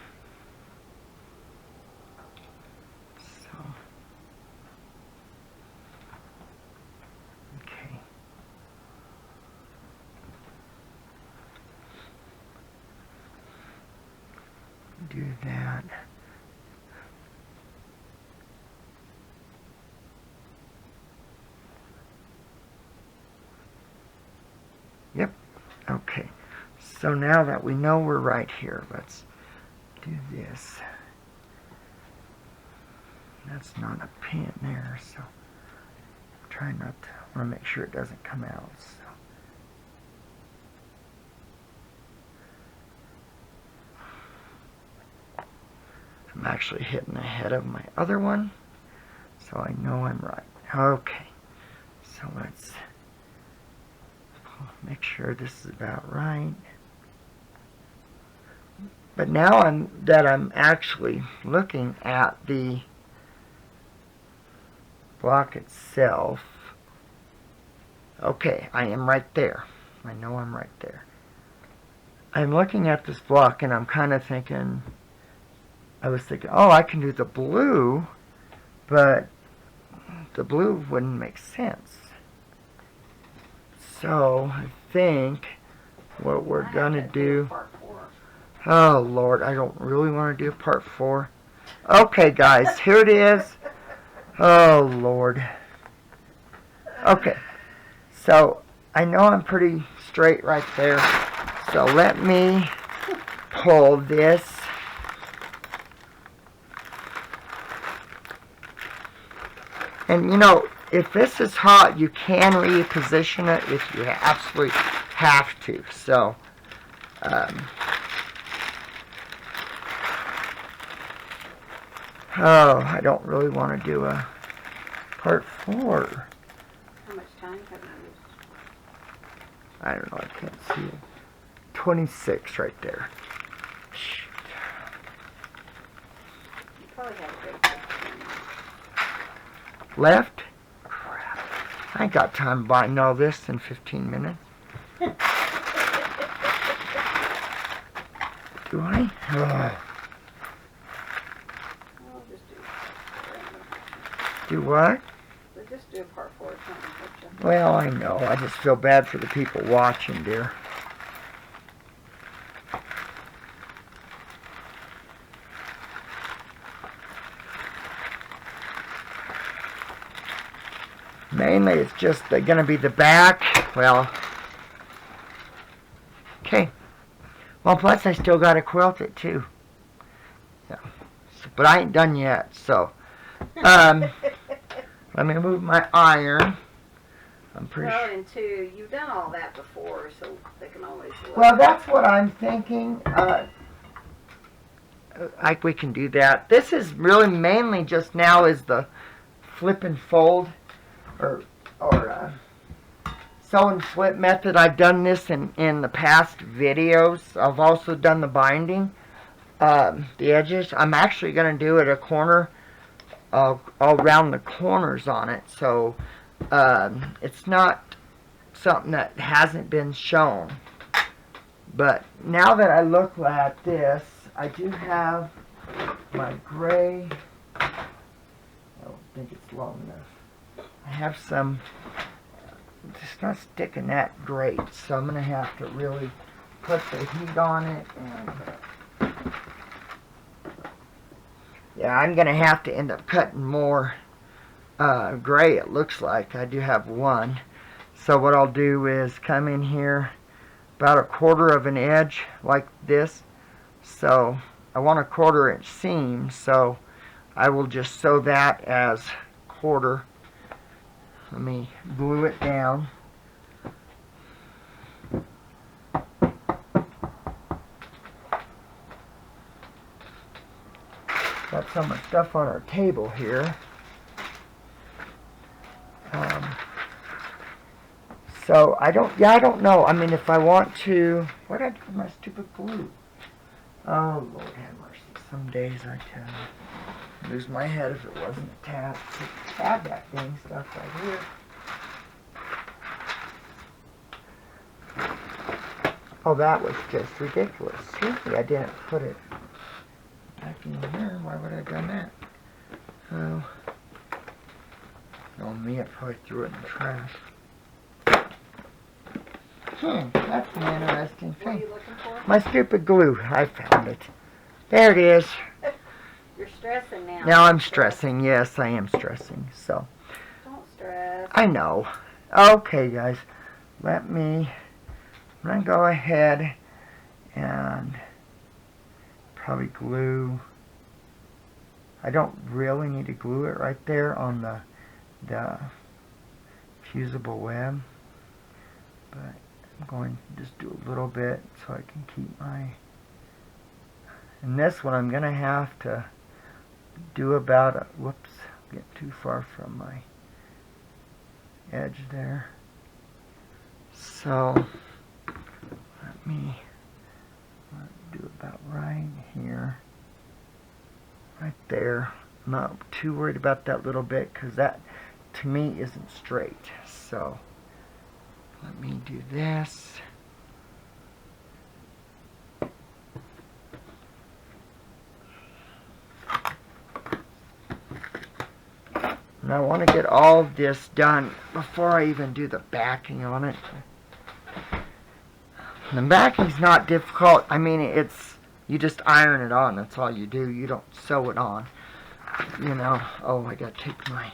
Do that. Yep. Okay. So now that we know we're right here, let's do this. That's not a pin there, so I'm trying not to, I want to make sure it doesn't come out. So. I'm actually hitting ahead of my other one, so I know I'm right. Okay, so let's make sure this is about right. But now I'm actually looking at the block itself. Okay, I am right there. I know I'm right there. I'm looking at this block and I'm kind of thinking, I was thinking, oh, I can do the blue, but the blue wouldn't make sense. So I think what we're gonna do, oh Lord, I don't really want to do part 4. Okay guys, here it is. Oh Lord. Okay, so I know I'm pretty straight right there, so let me pull this And you know, if this is hot, you can reposition it if you absolutely have to. So, oh, I don't really want to do a part 4. How much time have you used? I don't know, I can't see it. 26 right there. Shoot. You probably have a good 15 minutes. Left? Crap. I ain't got time to bind all this in 15 minutes. Do I? Oh. We'll just do Do what? We'll just do a part 4 or something, won't you? Well, I know. I just feel bad for the people watching, dear. Mainly, it's just going to be the back. Well, okay. Well, plus I still got to quilt it too. Yeah. But I ain't done yet, so. Let me move my iron. I'm pretty Well, sure. and two, you've done all that before, so they can always look. Well, that's what I'm thinking. We can do that. This is really mainly just now is the flip and fold or sew and flip method. I've done this in the past videos. I've also done the binding, the edges. I'm actually going to do it a corner, all around the corners on it. So it's not something that hasn't been shown. But now that I look at this, I do have my gray. I don't think it's long enough. I have some, it's not sticking that great, so I'm going to have to really put the heat on it. And yeah, I'm going to have to end up cutting more gray, it looks like. I do have one. So what I'll do is come in here about a 1/4 of an edge like this. So I want a 1/4 inch seam, so I will just sew that as 1/4. Let me glue it down. Got some of the stuff on our table here. So I don't know. I mean, if I want to, what did I do with my stupid glue? Oh, Lord have mercy. Some days I tell you, I'd lose my head if it wasn't attached. Had that thing stuff right here. Oh, that was just ridiculous. Seriously, I didn't put it back in here. Why would I have done that? Oh, on me, I probably threw it in the trash. That's an interesting What are thing. you looking for? My stupid glue. I found it. There it is. You're stressing now. Now I'm stressing. Yes, I am stressing. So, Don't stress. I know. Okay, guys. I'm going to go ahead and probably glue. I don't really need to glue it right there on the fusible web. But I'm going to just do a little bit so I can keep my... And this one I'm going to have to do about a... Whoops, get too far from my edge there. So, let me do about right here. Right there. I'm not too worried about that little bit because that, to me, isn't straight. So, let me do this. And I want to get all of this done before I even do the backing on it. The backing's not difficult. I mean, you just iron it on. That's all you do. You don't sew it on. You know. Oh, I got to take my...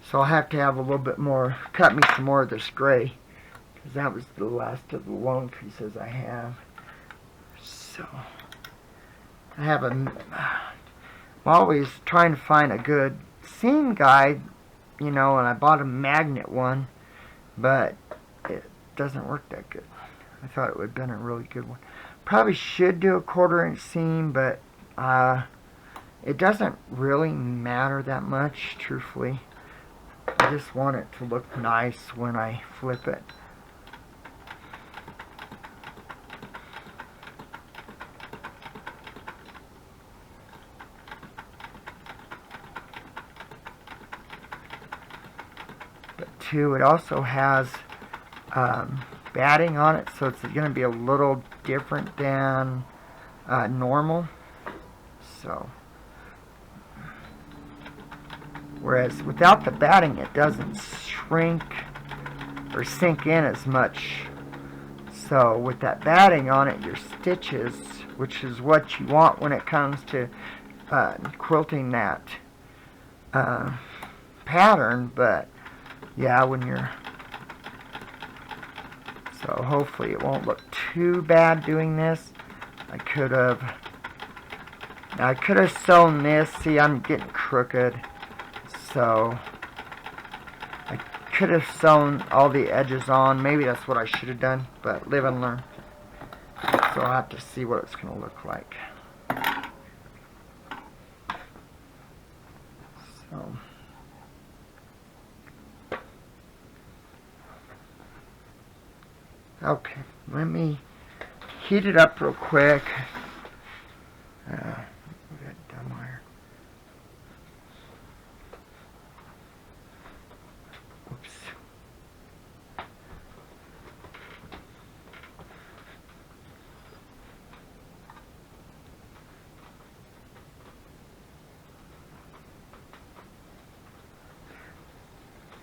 So I'll have to have a little bit more, cut me some more of this gray, because that was the last of the long pieces I have. So, I'm always trying to find a good seam guide, you know, and I bought a magnet one, but it doesn't work that good. I thought it would have been a really good one. Probably should do a 1/4 inch seam, but it doesn't really matter that much, truthfully. I just want it to look nice when I flip it. But too, it also has batting on it, so it's going to be a little different than normal. So, whereas without the batting, it doesn't shrink or sink in as much. So with that batting on it, your stitches, which is what you want when it comes to quilting that pattern, but yeah, when you're, so hopefully it won't look too bad doing this. I could have sewn this. See, I'm getting crooked, so I could have sewn all the edges on. Maybe that's what I should have done, but live and learn. So I'll have to see what it's going to look like. So okay, let me heat it up real quick. We got dumb wire. Oops.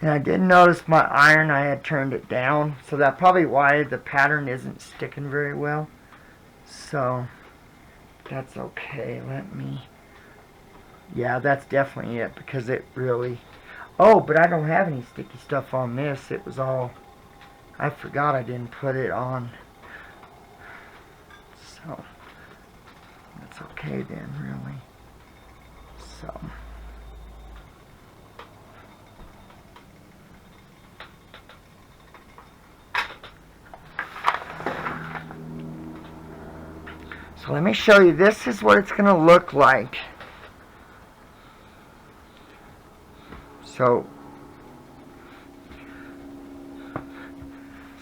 And I did notice my iron, I had turned it down, so that's probably why the pattern isn't sticking very well. So that's okay. Let me, yeah, that's definitely it, because it really, oh, but I don't have any sticky stuff on this. It was all, I forgot I didn't put it on. So that's okay then, really. So So let me show you, this is what it's going to look like. So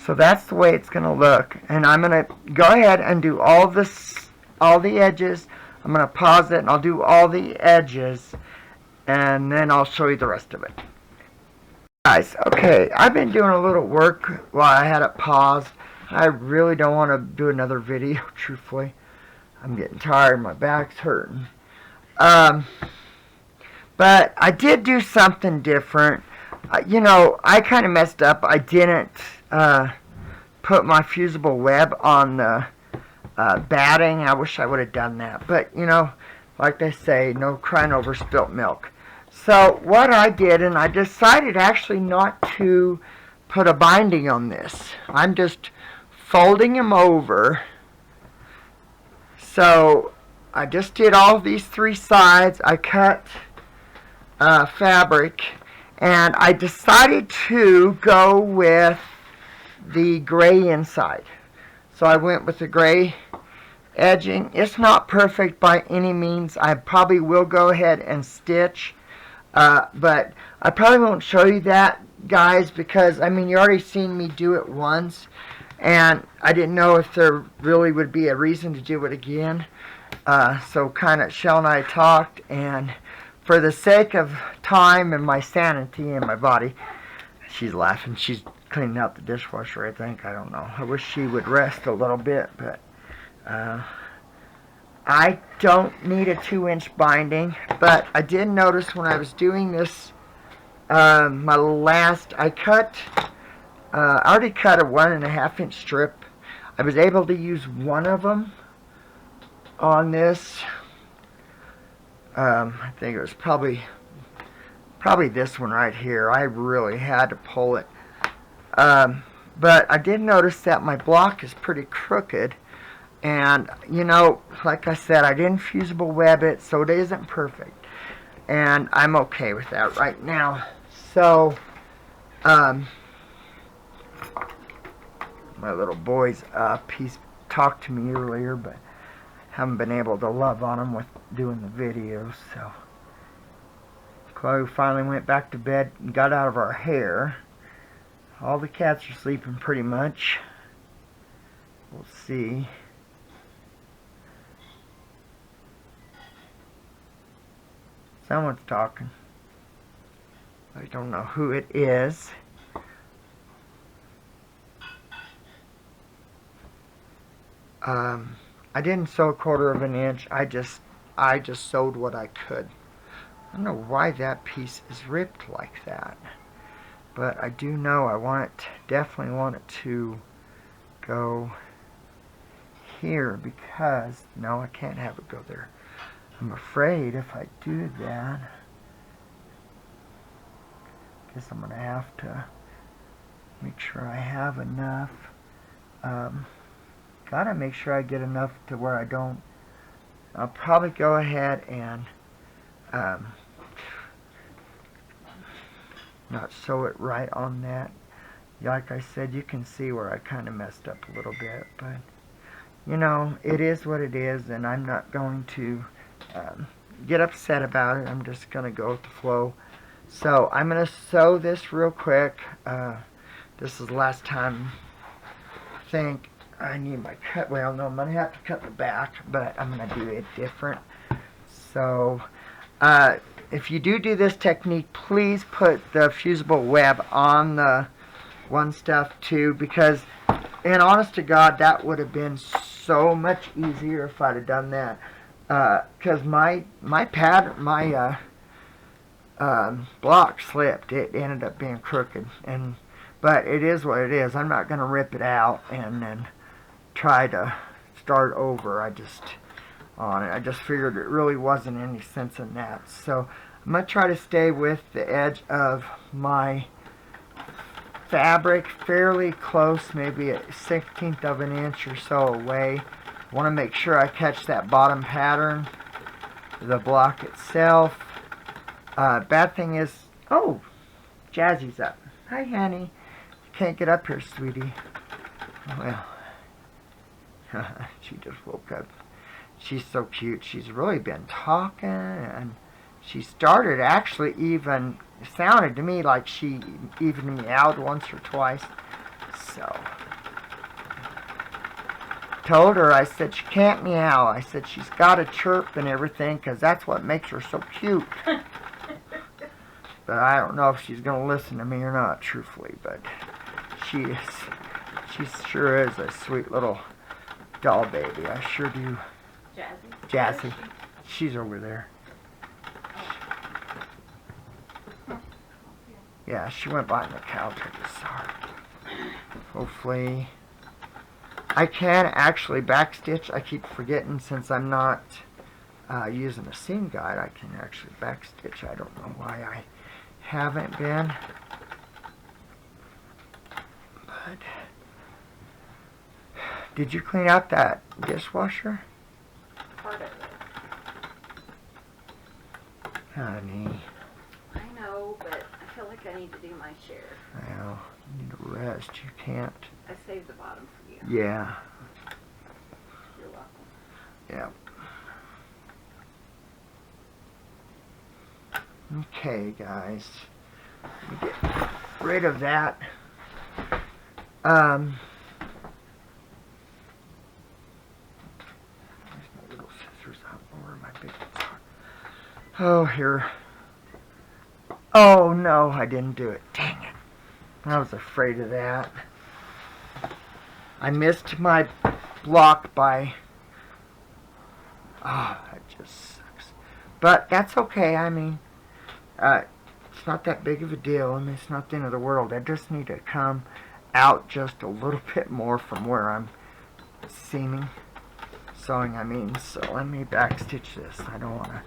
that's the way it's going to look. And I'm going to go ahead and do all the edges. I'm going to pause it and I'll do all the edges. And then I'll show you the rest of it. Guys, okay, I've been doing a little work while I had it paused. I really don't want to do another video, truthfully. I'm getting tired, my back's hurting. But I did do something different. You know, I kind of messed up. I didn't put my fusible web on the batting. I wish I would have done that. But, you know, like they say, no crying over spilt milk. So what I did, and I decided actually not to put a binding on this. I'm just folding them over. So I just did all these 3 sides. I cut fabric, and I decided to go with the gray inside. So I went with the gray edging. It's not perfect by any means. I probably will go ahead and stitch, but I probably won't show you that, guys, because I mean, you already seen me do it once. And I didn't know if there really would be a reason to do it again. So kind of Shell and I talked, and for the sake of time and my sanity and my body, she's laughing. She's cleaning out the dishwasher, I think. I don't know. I wish she would rest a little bit, but I don't need a 2-inch binding. But I did notice when I was doing this, I already cut a 1.5-inch strip. I was able to use one of them on this. I think it was probably this one right here. I really had to pull it. But I did notice that my block is pretty crooked. And, you know, like I said, I didn't fusible web it, so it isn't perfect. and I'm okay with that right now. So, my little boy's up. He's talked to me earlier, but haven't been able to love on him with doing the videos. So, Chloe finally went back to bed and got out of our hair. All the cats are sleeping pretty much. We'll see. Someone's talking. I don't know who it is. I didn't sew 1/4 of an inch. I just sewed what I could. I don't know why that piece is ripped like that, but I do know I definitely want it to go here, because no, I can't have it go there. I'm afraid if I do that, I guess I'm gonna have to make sure I have enough. Gotta make sure I get enough to where I don't. I'll probably go ahead and not sew it right on that. Like I said, you can see where I kind of messed up a little bit, but you know, it is what it is, and I'm not going to get upset about it. I'm just going to go with the flow. So I'm going to sew this real quick. This is the last time I think I need my cut. Well, no, I'm going to have to cut the back, but I'm going to do it different. So if you do this technique, please put the fusible web on the one stuff too, because and honest to God, that would have been so much easier if I'd have done that. Because my block slipped. It ended up being crooked, but it is what it is. I'm not going to rip it out and then try to start over. I just figured it really wasn't any sense in that. So I'm going to try to stay with the edge of my fabric fairly close, maybe a 1/16 of an inch or so away. I want to make sure I catch that bottom pattern, the block itself. Bad thing is, oh, Jazzy's up. Hi, honey. You can't get up here, sweetie. Well, she just woke up. She's so cute. She's really been talking, and she started actually even, it sounded to me like she even meowed once or twice. So, told her, I said, she can't meow. I said, she's got to chirp and everything, because that's what makes her so cute. But I don't know if she's going to listen to me or not, truthfully, but she sure is a sweet little doll baby. I sure do. Jazzy. She's over there. Yeah, she went behind the couch. I just saw her. Hopefully, I can actually backstitch. I keep forgetting, since I'm not using a seam guide, I can actually backstitch. I don't know why I haven't been. But did you clean out that dishwasher? Part of it. Honey. I know, but I feel like I need to do my share. Well, you need to rest. You can't. I saved the bottom for you. Yeah. You're welcome. Yeah. Okay, guys. Let me get rid of that. Where's my little scissors? I don't know where my big ones are. Oh, here. Oh, no, I didn't do it. Dang it. I was afraid of that. I missed my block by... Oh, that just sucks. But that's okay. I mean, it's not that big of a deal. I mean, it's not the end of the world. I just need to come out just a little bit more from where I'm seaming. Sewing, I mean. So let me backstitch this. I don't want to...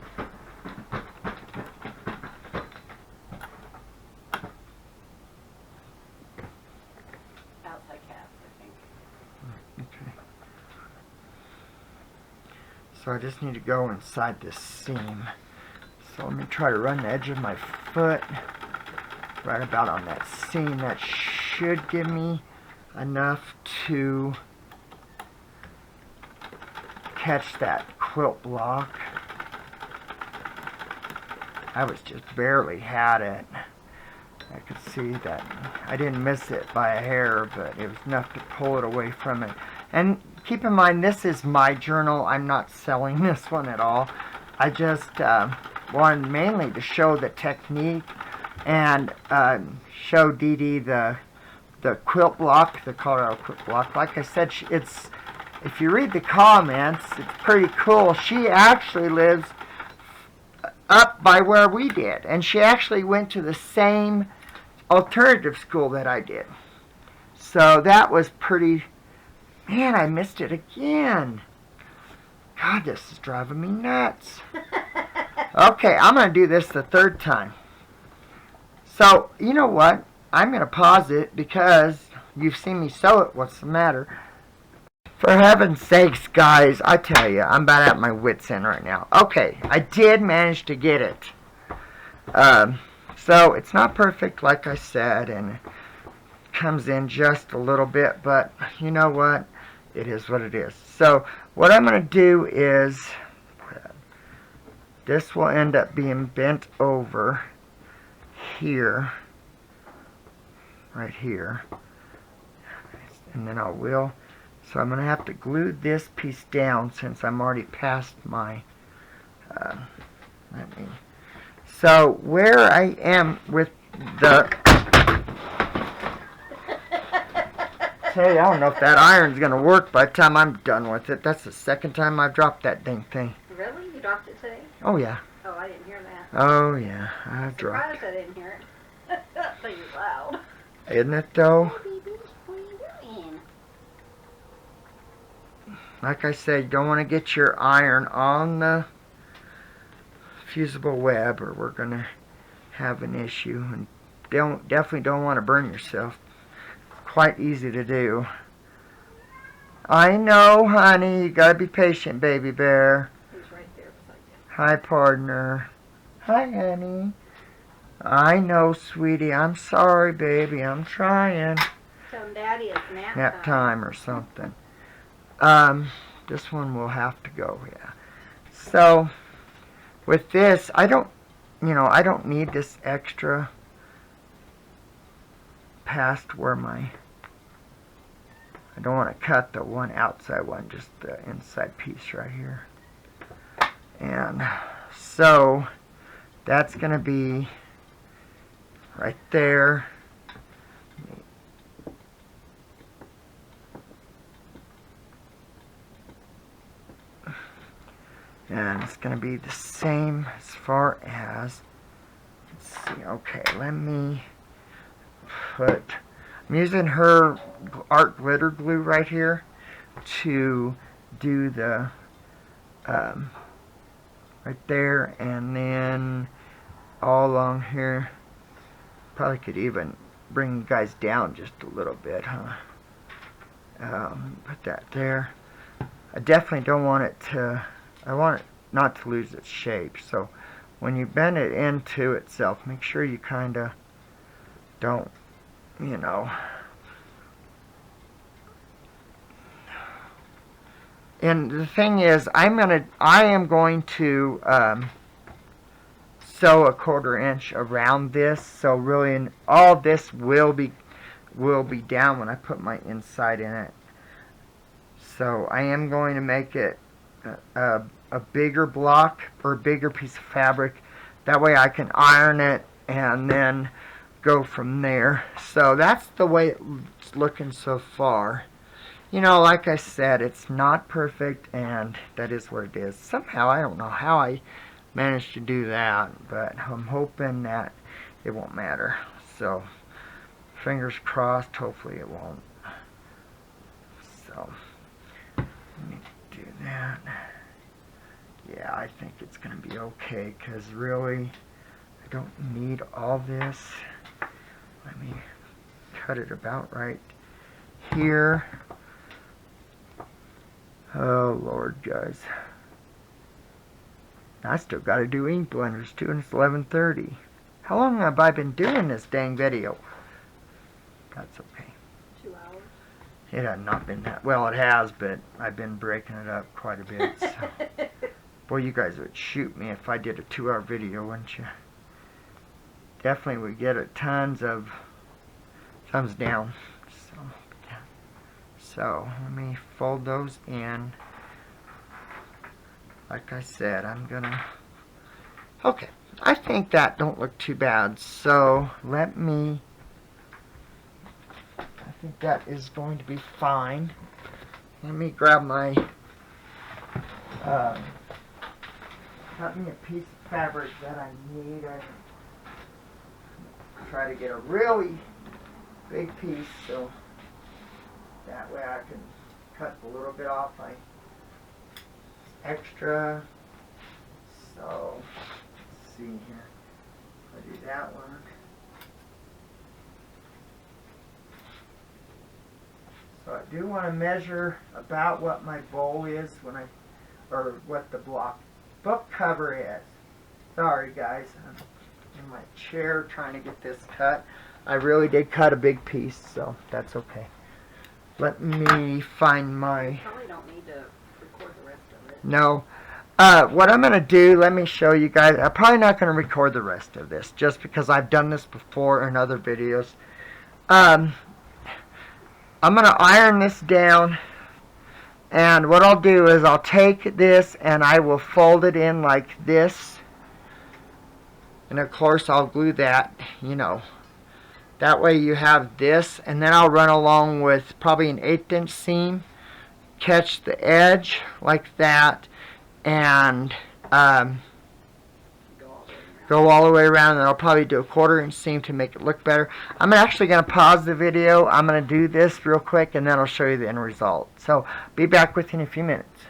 So I just need to go inside this seam. So let me try to run the edge of my foot right about on that seam. That should give me enough to catch that quilt block. I was just barely had it. I could see that I didn't miss it by a hair, but it was enough to pull it away from it. And keep in mind, this is my journal. I'm not selling this one at all. I just wanted mainly to show the technique and show Dee Dee the quilt block, the Colorado quilt block. Like I said, it's, if you read the comments, it's pretty cool. She actually lives up by where we did, and she actually went to the same alternative school that I did. So that was pretty. Man, I missed it again. God, this is driving me nuts. Okay, I'm going to do this the third time. So, you know what? I'm going to pause it because you've seen me sew it. What's the matter? For heaven's sakes, guys, I tell you, I'm about at my wit's end right now. Okay, I did manage to get it. So, it's not perfect, like I said, and it comes in just a little bit, but you know what? It is what it is. So, what I'm going to do is, this will end up being bent over here, right here, and then I will. So I'm going to have to glue this piece down since I'm already past my, so where I am with the, hey, I don't know if that iron's going to work by the time I'm done with it. That's the second time I've dropped that dang thing. Really? You dropped it today? Oh, yeah. Oh, I didn't hear that. Oh, yeah. I dropped it. Surprised I didn't hear it. That thing is loud. Isn't it, though? Hey, baby, what are you doing? Like I said, you don't want to get your iron on the fusible web or we're going to have an issue. And definitely don't want to burn yourself. Quite easy to do. I know, honey. You got to be patient, baby bear. He's right there beside you. Hi, partner. Hi, honey. I know, sweetie. I'm sorry, baby. I'm trying. Tell him Daddy it's Nap time or something. This one will have to go, yeah. So, with this, I don't need this extra past where I don't want to cut the one outside one, just the inside piece right here. And so, that's going to be right there. And it's going to be the same as far as, let's see, okay, let me put, I'm using her art glitter glue right here to do the, right there, and then all along here. Probably could even bring you guys down just a little bit, huh? Put that there. I definitely don't want it to, I want it not to lose its shape. So when you bend it into itself, make sure you kind of don't, you know. And the thing is, I am going to sew a 1/4 inch around this. So really, all this will be down when I put my inside in it. So I am going to make it a bigger block or a bigger piece of fabric. That way I can iron it and then go from there. So that's the way it's looking so far. You know, like I said, it's not perfect, and that is what it is. Somehow, I don't know how I managed to do that, but I'm hoping that it won't matter. So, fingers crossed, hopefully it won't. So, let me do that. Yeah, I think it's going to be okay, because really, I don't need all this. Let me cut it about right here. Oh, Lord, guys. I still got to do ink blenders too, and it's 11:30. How long have I been doing this dang video? That's okay. 2 hours. It had not been that well. It has, but I've been breaking it up quite a bit. So. Boy, you guys would shoot me if I did a 2-hour video, wouldn't you? Definitely would get a tons of thumbs down. So let me fold those in. Like I said, I'm gonna. Okay, I think that don't look too bad. So let me. I think that is going to be fine. Let me grab my. Cut me a piece of fabric that I need. I try to get a really big piece so that way I can cut a little bit off my extra. So let's see here. I'll do that one. So I do want to measure about what my bowl is when or what the book cover is. Sorry guys, I'm in my chair trying to get this cut. I really did cut a big piece, so that's okay. Let me find my... You probably don't need to record the rest of it. No. What I'm going to do, let me show you guys. I'm probably not going to record the rest of this, just because I've done this before in other videos. I'm going to iron this down. And what I'll do is I'll take this and I will fold it in like this. And of course I'll glue that, you know. That way you have this, and then I'll run along with probably an 1/8 inch seam, catch the edge like that, and go all the way around, and I'll probably do a 1/4 inch seam to make it look better. I'm actually going to pause the video. I'm going to do this real quick, and then I'll show you the end result. So be back with you in a few minutes.